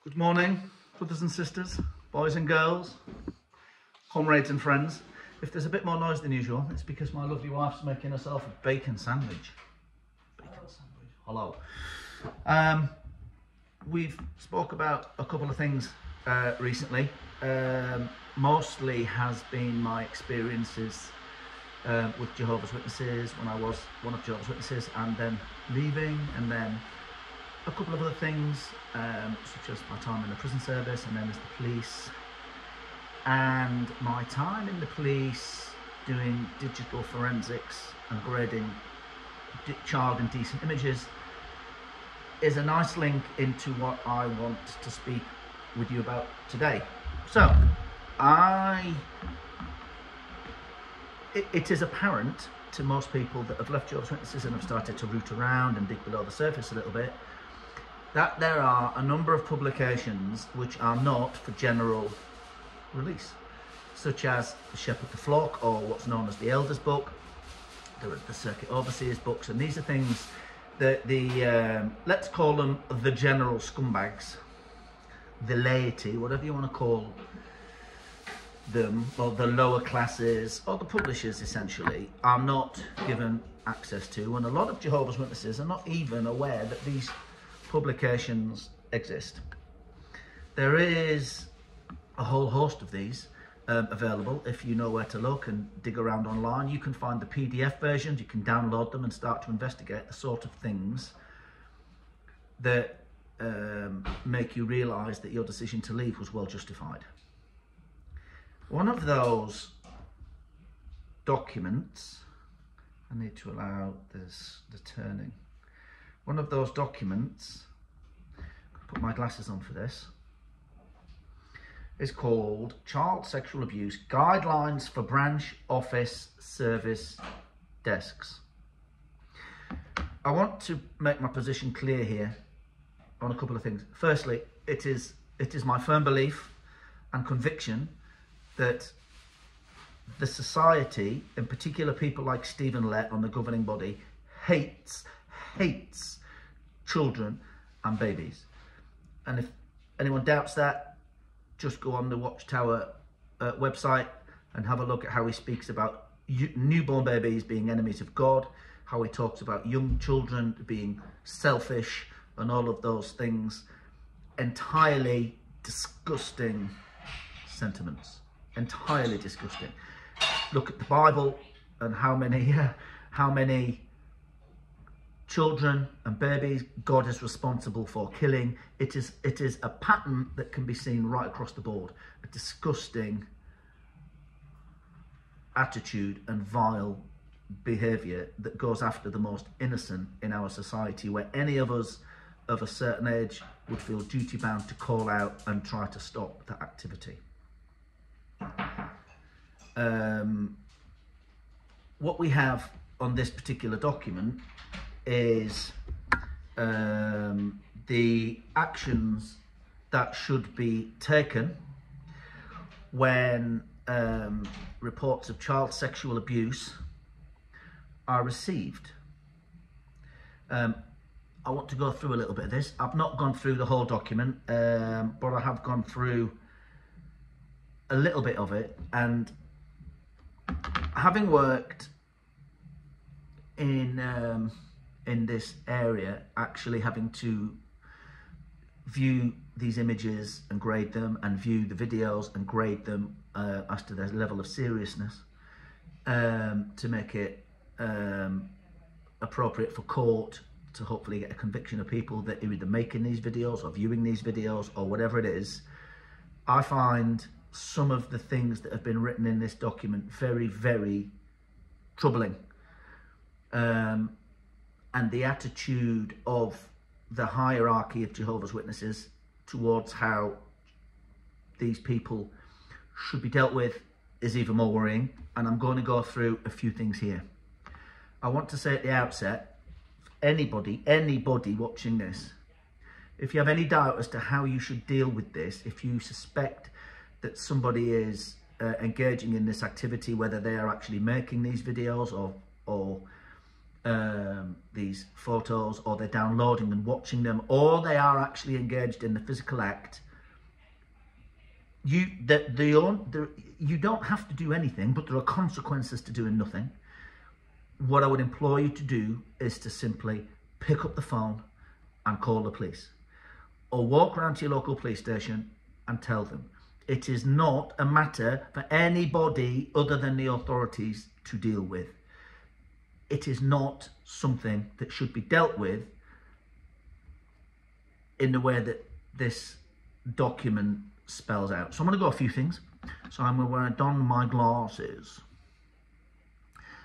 Good morning, brothers and sisters, boys and girls, comrades and friends. If there's a bit more noise than usual, it's because my lovely wife's making herself a bacon sandwich. Hello. We've spoke about a couple of things recently. Mostly has been my experiences with Jehovah's Witnesses when I was one of Jehovah's Witnesses, and then leaving, and then a couple of other things, such as my time in the prison service and then as the police, and my time in the police doing digital forensics and grading child indecent images is a nice link into what I want to speak with you about today. So, it is apparent to most people that have left Jehovah's Witnesses and have started to root around and dig below the surface a little bit, that there are a number of publications which are not for general release, such as the Shepherd the Flock, or what's known as the Elders Book, the Circuit Overseers books, and these are things that let's call them the general scumbags, the laity, whatever you want to call them, or the lower classes, or the publishers essentially, are not given access to, and a lot of Jehovah's Witnesses are not even aware that these publications exist. There is a whole host of these available if you know where to look and dig around online. You can find the PDF versions, you can download them and start to investigate the sort of things that make you realise that your decision to leave was well justified. One of those documents, I need to allow the turning. One of those documents, I'll put my glasses on for this, is called Child Sexual Abuse Guidelines for Branch Office Service Desks. I want to make my position clear here on a couple of things. Firstly, it is my firm belief and conviction that the society, in particular people like Stephen Lett on the governing body, hates children and babies. And if anyone doubts that, just go on the Watchtower website and have a look at how he speaks about newborn babies being enemies of God, how he talks about young children being selfish and all of those things. Entirely disgusting sentiments. Entirely disgusting. Look at the Bible and how many children and babies God is responsible for killing. It is a pattern that can be seen right across the board. A disgusting attitude and vile behaviour that goes after the most innocent in our society, where any of us of a certain age would feel duty bound to call out and try to stop that activity. What we have on this particular document is the actions that should be taken when reports of child sexual abuse are received. I want to go through a little bit of this. I've not gone through the whole document, but I have gone through a little bit of it, and having worked in this area, actually having to view these images and grade them, and view the videos and grade them as to their level of seriousness, to make it appropriate for court to hopefully get a conviction of people that are either making these videos or viewing these videos or whatever it is. I find some of the things that have been written in this document very, very troubling. And the attitude of the hierarchy of Jehovah's Witnesses towards how these people should be dealt with is even more worrying. And I'm going to go through a few things here. I want to say at the outset, anybody watching this, if you have any doubt as to how you should deal with this, if you suspect that somebody is engaging in this activity, whether they are actually making these videos or these photos, or they're downloading and watching them, or they are actually engaged in the physical act, you don't have to do anything, but there are consequences to doing nothing. What I would implore you to do is to simply pick up the phone and call the police, or walk around to your local police station and tell them. It is not a matter for anybody other than the authorities to deal with. It is not something that should be dealt with in the way that this document spells out. So I'm going to go a few things. So I'm going to don my glasses.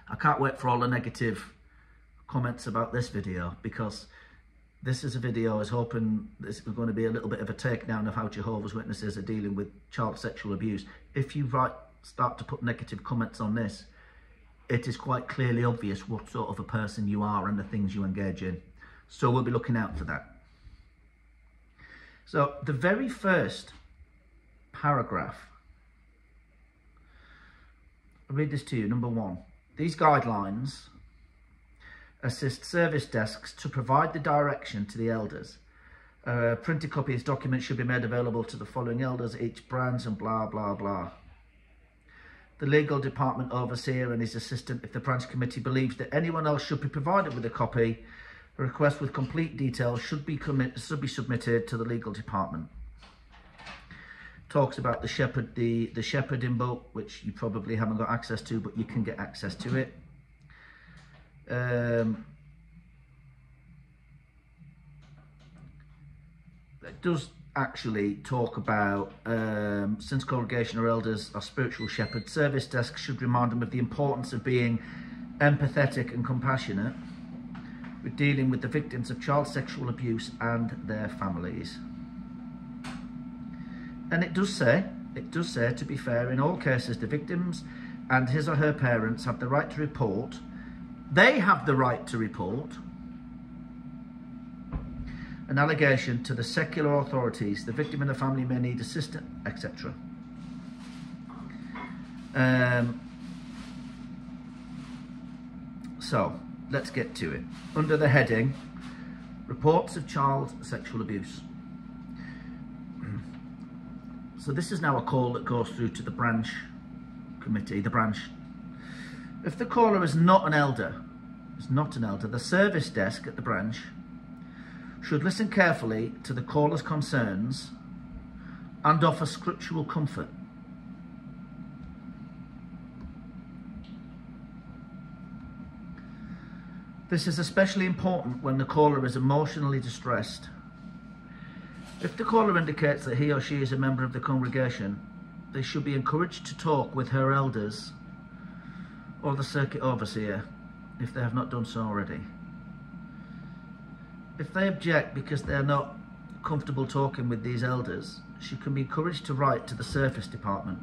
I can't wait for all the negative comments about this video, because this is a video I was hoping this is going to be a little bit of a takedown of how Jehovah's Witnesses are dealing with child sexual abuse. If you start to put negative comments on this, it is quite clearly obvious what sort of a person you are and the things you engage in. So we'll be looking out for that. So the very first paragraph, I'll read this to you. Number 1, these guidelines assist service desks to provide the direction to the elders. A printed copy of this document should be made available to the following elders, each branch, and blah, blah, blah. The legal department overseer and his assistant, if the branch committee believes that anyone else should be provided with a copy, a request with complete details should be submitted to the legal department. Talks about the shepherding book, which you probably haven't got access to, but you can get access to it. It does actually talk about, since congregation or elders are spiritual shepherds, service desks should remind them of the importance of being empathetic and compassionate with dealing with the victims of child sexual abuse and their families. And it does say, to be fair, in all cases the victims and his or her parents have the right to report. They have the right to report an allegation to the secular authorities. The victim and the family may need assistance, etc. So let's get to it. Under the heading, reports of child sexual abuse. So this is now a call that goes through to the branch committee, the branch. If the caller is not an elder, the service desk at the branch should listen carefully to the caller's concerns and offer scriptural comfort. This is especially important when the caller is emotionally distressed. If the caller indicates that he or she is a member of the congregation, they should be encouraged to talk with her elders or the circuit overseer if they have not done so already. If they object because they are not comfortable talking with these elders, she can be encouraged to write to the service department.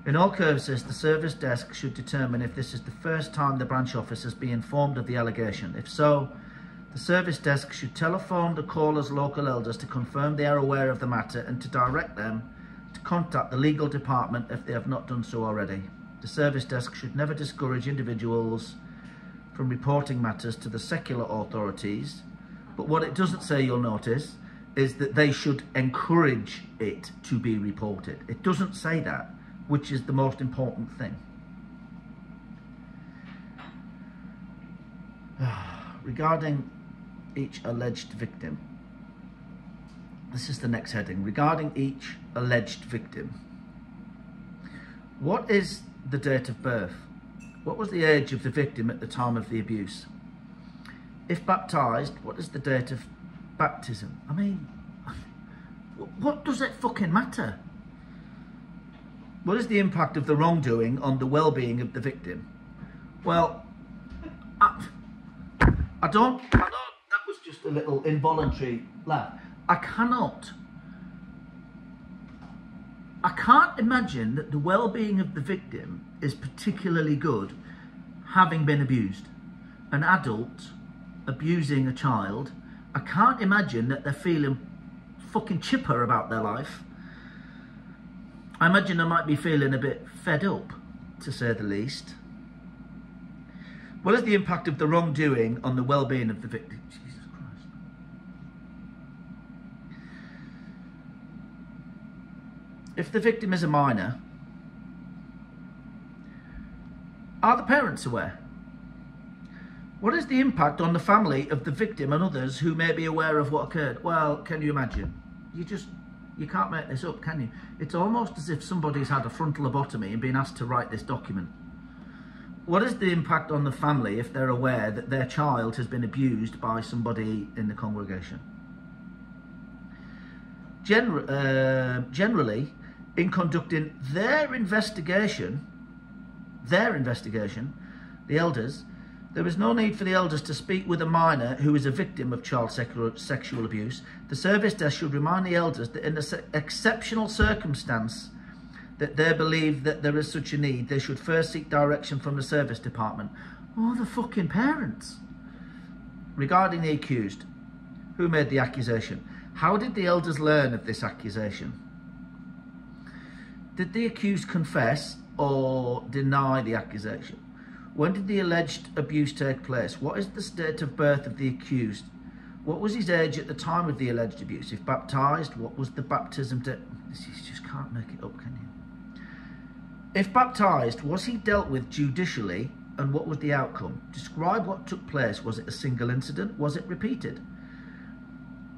In all cases, the service desk should determine if this is the first time the branch office has been informed of the allegation. If so, the service desk should telephone the caller's local elders to confirm they are aware of the matter and to direct them to contact the legal department if they have not done so already. The service desk should never discourage individuals from reporting matters to the secular authorities, but what it doesn't say, you'll notice, is that they should encourage it to be reported. It doesn't say that, which is the most important thing. Regarding each alleged victim. This is the next heading. Regarding each alleged victim. What is the date of birth? What was the age of the victim at the time of the abuse? If baptized, what is the date of baptism? I mean, what does it fucking matter? What is the impact of the wrongdoing on the well-being of the victim? Well, I don't, that was just a little involuntary laugh. I can't imagine that the well-being of the victim is particularly good, having been abused. An adult abusing a child, I can't imagine that they're feeling fucking chipper about their life. I imagine they might be feeling a bit fed up, to say the least. What is the impact of the wrongdoing on the well-being of the victim? Jesus Christ. If the victim is a minor, are the parents aware? What is the impact on the family of the victim and others who may be aware of what occurred? Well, can you imagine? You can't make this up, can you? It's almost as if somebody's had a frontal lobotomy and been asked to write this document. What is the impact on the family if they're aware that their child has been abused by somebody in the congregation? Generally, in conducting their investigation, the elders, there is no need for the elders to speak with a minor who is a victim of child sexual abuse. The service desk should remind the elders that in an exceptional circumstance that they believe that there is such a need, they should first seek direction from the service department. Oh, the fucking parents. Regarding the accused, who made the accusation? How did the elders learn of this accusation? Did the accused confess or deny the accusation? When did the alleged abuse take place? What is the state of birth of the accused? What was his age at the time of the alleged abuse? If baptised, what was the baptism date? You just can't make it up, can you? If baptised, was he dealt with judicially, and what was the outcome? Describe what took place. Was it a single incident? Was it repeated?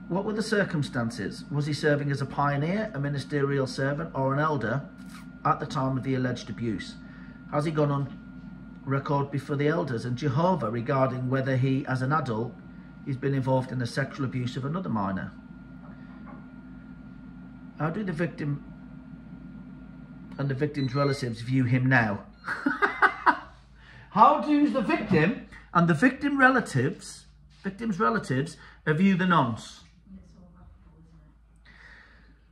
What were the circumstances? Was he serving as a pioneer, a ministerial servant, or an elder at the time of the alleged abuse? Has he gone on record before the elders and Jehovah regarding whether he, as an adult, has been involved in the sexual abuse of another minor? How do the victim and the victim's relatives view him now? How do the victim and the victim's relatives view the nonce?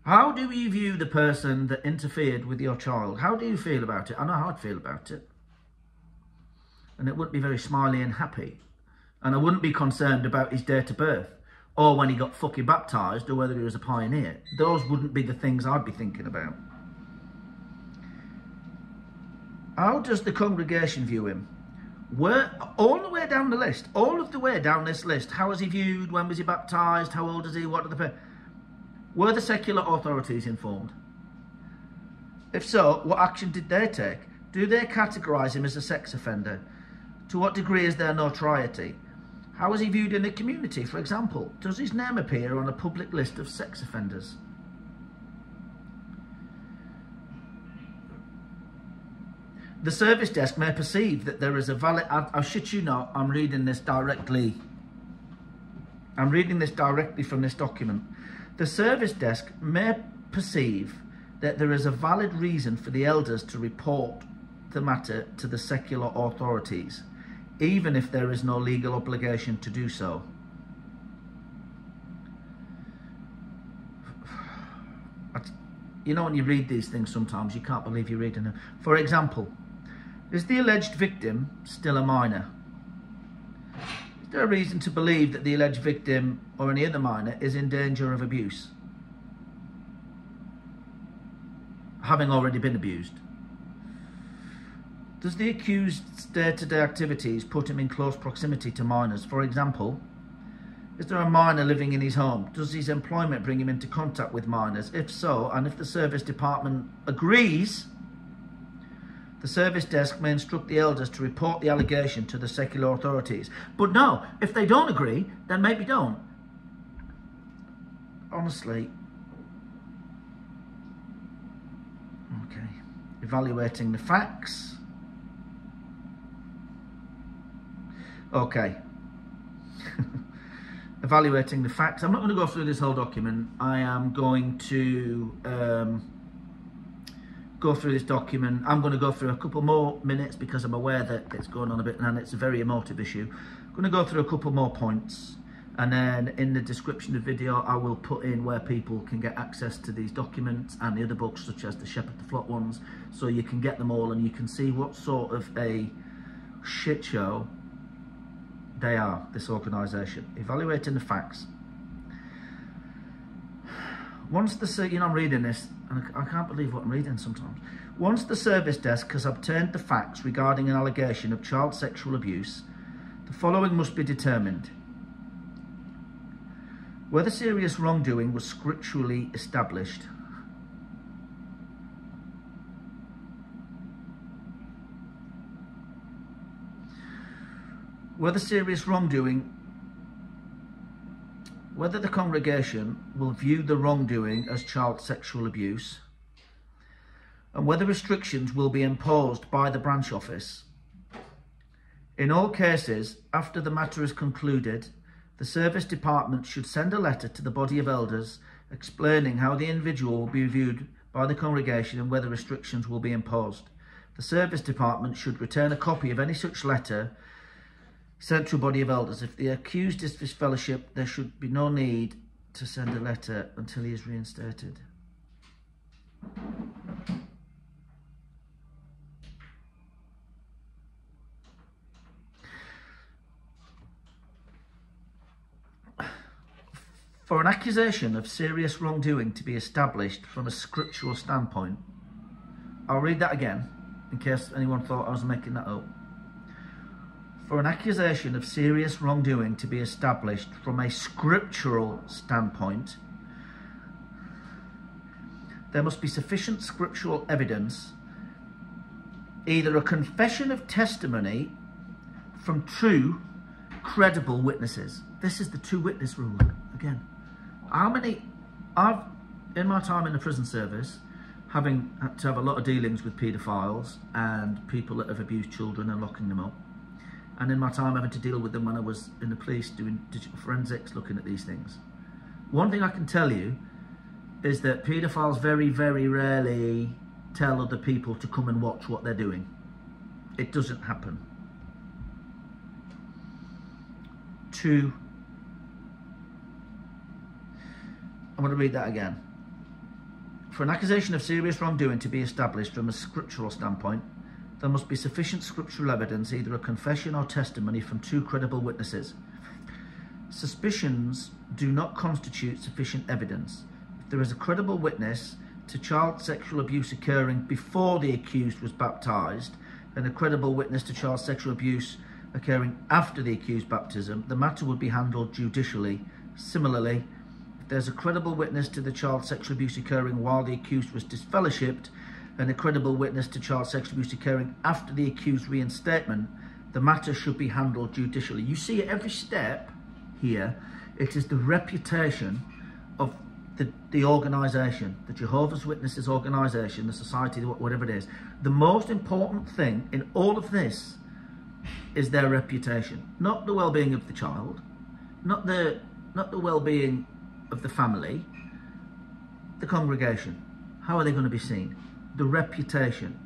How do you view the person that interfered with your child? How do you feel about it? I know how I'd feel about it. And it wouldn't be very smiley and happy. And I wouldn't be concerned about his date of birth or when he got fucking baptised or whether he was a pioneer. Those wouldn't be the things I'd be thinking about. How does the congregation view him? All the way down the list, all of the way down this list, how was he viewed? When was he baptised? How old is he? What did the parents? Were the secular authorities informed? If so, what action did they take? Do they categorise him as a sex offender? To what degree is there notoriety? How is he viewed in the community, for example? Does his name appear on a public list of sex offenders? The service desk may perceive that there is a valid... I shit you not, I'm reading this directly. I'm reading this directly from this document. The service desk may perceive that there is a valid reason for the elders to report the matter to the secular authorities, even if there is no legal obligation to do so. You know, when you read these things sometimes you can't believe you're reading them. For example, is the alleged victim still a minor? Is there a reason to believe that the alleged victim or any other minor is in danger of abuse, having already been abused? Does the accused's day-to-day activities put him in close proximity to minors? For example, is there a minor living in his home? Does his employment bring him into contact with minors? If so, and if the service department agrees, the service desk may instruct the elders to report the allegation to the secular authorities. But no, if they don't agree, then maybe don't. Honestly. Okay. Evaluating the facts. Okay. Evaluating the facts. I'm not going to go through this whole document. I am going to go through this document. I'm going to go through a couple more minutes because I'm aware that it's going on a bit and it's a very emotive issue. I'm going to go through a couple more points, and then in the description of the video I will put in where people can get access to these documents and the other books, such as the Shepherd the Flock ones, so you can get them all and you can see what sort of a shit show they are, this organisation. Evaluating the facts. Once the, you know, I'm reading this, and I can't believe what I'm reading sometimes. Once the service desk has obtained the facts regarding an allegation of child sexual abuse, the following must be determined. Whether serious wrongdoing was scripturally established. Whether serious wrongdoing, whether the congregation will view the wrongdoing as child sexual abuse, and whether restrictions will be imposed by the branch office. In all cases, after the matter is concluded, the service department should send a letter to the body of elders explaining how the individual will be viewed by the congregation and whether restrictions will be imposed. The service department should return a copy of any such letter sent to a body of elders. If the accused is disfellowship, there should be no need to send a letter until he is reinstated. For an accusation of serious wrongdoing to be established from a scriptural standpoint, I'll read that again in case anyone thought I was making that up. For an accusation of serious wrongdoing to be established from a scriptural standpoint, there must be sufficient scriptural evidence, either a confession of testimony from two credible witnesses. This is the two-witness rule again. In my time in the prison service, having had to have a lot of dealings with paedophiles and people that have abused children and locking them up, and in my time having to deal with them when I was in the police doing digital forensics, looking at these things, one thing I can tell you is that paedophiles very, very rarely tell other people to come and watch what they're doing. It doesn't happen. I'm going to read that again. For an accusation of serious wrongdoing to be established from a scriptural standpoint, there must be sufficient scriptural evidence, either a confession or testimony from two credible witnesses. Suspicions do not constitute sufficient evidence. If there is a credible witness to child sexual abuse occurring before the accused was baptized, and a credible witness to child sexual abuse occurring after the accused baptism, the matter would be handled judicially. Similarly, if there's a credible witness to the child sexual abuse occurring while the accused was disfellowshipped, and a credible witness to child sexual abuse occurring after the accused's reinstatement, the matter should be handled judicially. You see at every step here, it is the reputation of the organisation, the Jehovah's Witnesses organisation, the society, whatever it is. The most important thing in all of this is their reputation, not the well-being of the child, not the well-being of the family, the congregation. How are they going to be seen? The reputation.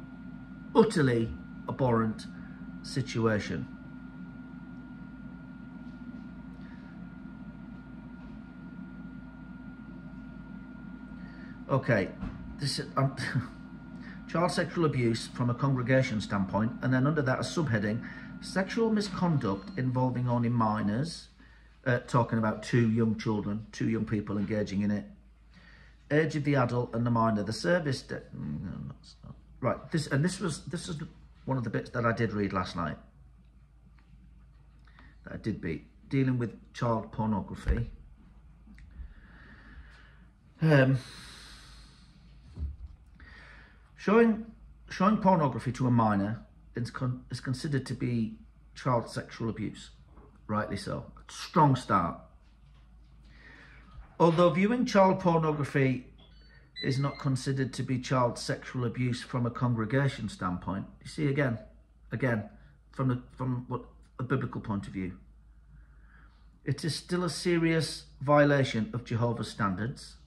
Utterly abhorrent situation. Okay, this is child sexual abuse from a congregation standpoint, and then under that a subheading, sexual misconduct involving only minors, talking about two young children, two young people engaging in it. Age of the adult and the minor. The service, right? This was one of the bits that I did read last night. That I did beat, dealing with child pornography. Showing pornography to a minor is considered to be child sexual abuse. Rightly so. Strong start. Although viewing child pornography is not considered to be child sexual abuse from a congregation standpoint, you see again, from what a biblical point of view, it is still a serious violation of Jehovah's standards.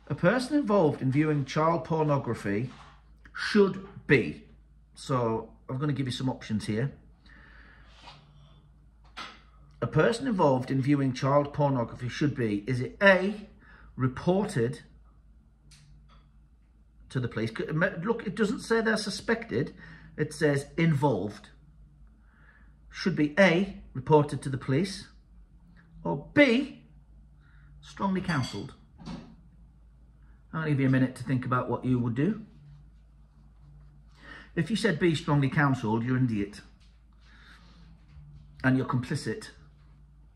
A person involved in viewing child pornography should be, so I'm going to give you some options here. A person involved in viewing child pornography should be, is it A, reported to the police? Look, it doesn't say they're suspected, it says involved. Should be A, reported to the police, or B, strongly counselled. I'll give you a minute to think about what you would do. If you said be strongly counselled, you're an idiot. And you're complicit.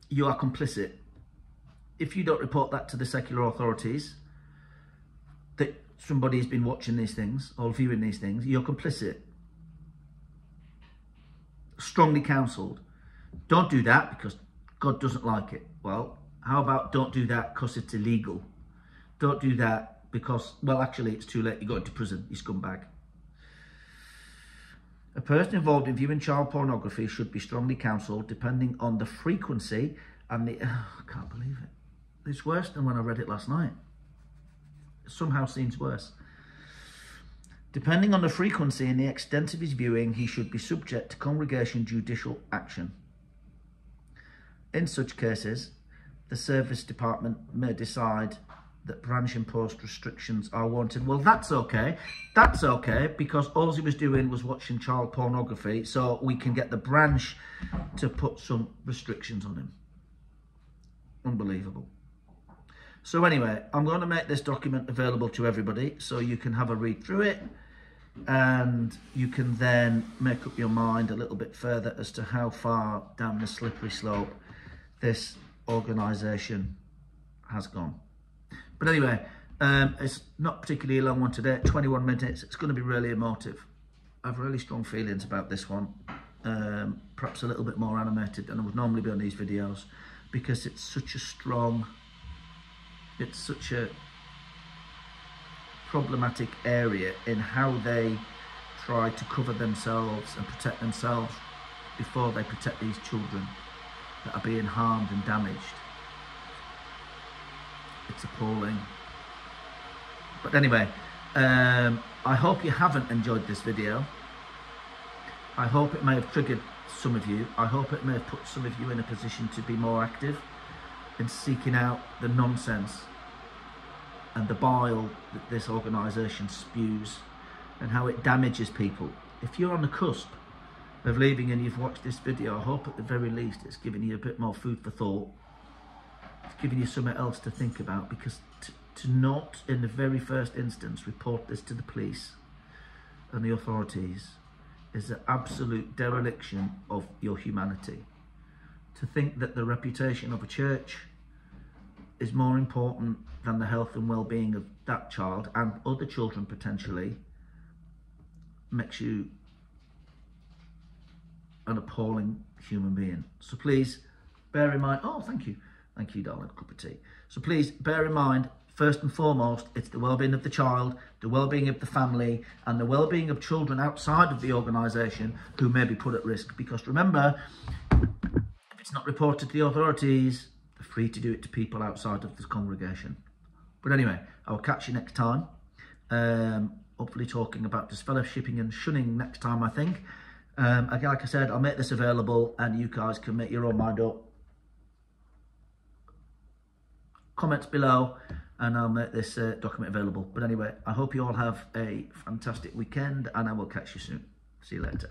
You are complicit. If you don't report that to the secular authorities, that somebody has been watching these things or viewing these things, you're complicit. Strongly counselled. Don't do that because God doesn't like it. Well, how about don't do that because it's illegal? Don't do that because, well, actually, it's too late. You're going to prison, you scumbag. A person involved in viewing child pornography should be strongly counselled depending on the frequency and the... I can't believe it. It's worse than when I read it last night. It somehow seems worse. Depending on the frequency and the extent of his viewing, he should be subject to congregation judicial action. In such cases, the service department may decide that branch imposed restrictions are warranted. Well, that's okay. That's okay, because all he was doing was watching child pornography, so we can get the branch to put some restrictions on him. Unbelievable. So anyway, I'm going to make this document available to everybody so you can have a read through it, and you can then make up your mind a little bit further as to how far down the slippery slope this organisation has gone. But anyway, it's not particularly a long one today, 21 minutes. It's going to be really emotive. I have really strong feelings about this one, perhaps a little bit more animated than I would normally be on these videos, because it's such a strong, it's such a problematic area in how they try to cover themselves and protect themselves before they protect these children that are being harmed and damaged. It's appalling. But anyway, I hope you haven't enjoyed this video. I hope it may have triggered some of you. I hope it may have put some of you in a position to be more active in seeking out the nonsense and the bile that this organisation spews and how it damages people. If you're on the cusp of leaving and you've watched this video, I hope at the very least it's given you a bit more food for thought. It's giving you something else to think about, because to not, in the very first instance, report this to the police and the authorities is an absolute dereliction of your humanity. To think that the reputation of a church is more important than the health and well-being of that child and other children potentially makes you an appalling human being. So please bear in mind, oh, thank you, darling, a cup of tea. So please bear in mind, first and foremost, it's the well-being of the child, the well-being of the family, and the well-being of children outside of the organisation who may be put at risk. Because remember, if it's not reported to the authorities, they're free to do it to people outside of this congregation. But anyway, I'll catch you next time. Hopefully talking about disfellowshipping and shunning next time, I think. Again, like I said, I'll make this available and you guys can make your own mind up. Comments below and I'll make this document available. But anyway, I hope you all have a fantastic weekend and I will catch you soon. See you later.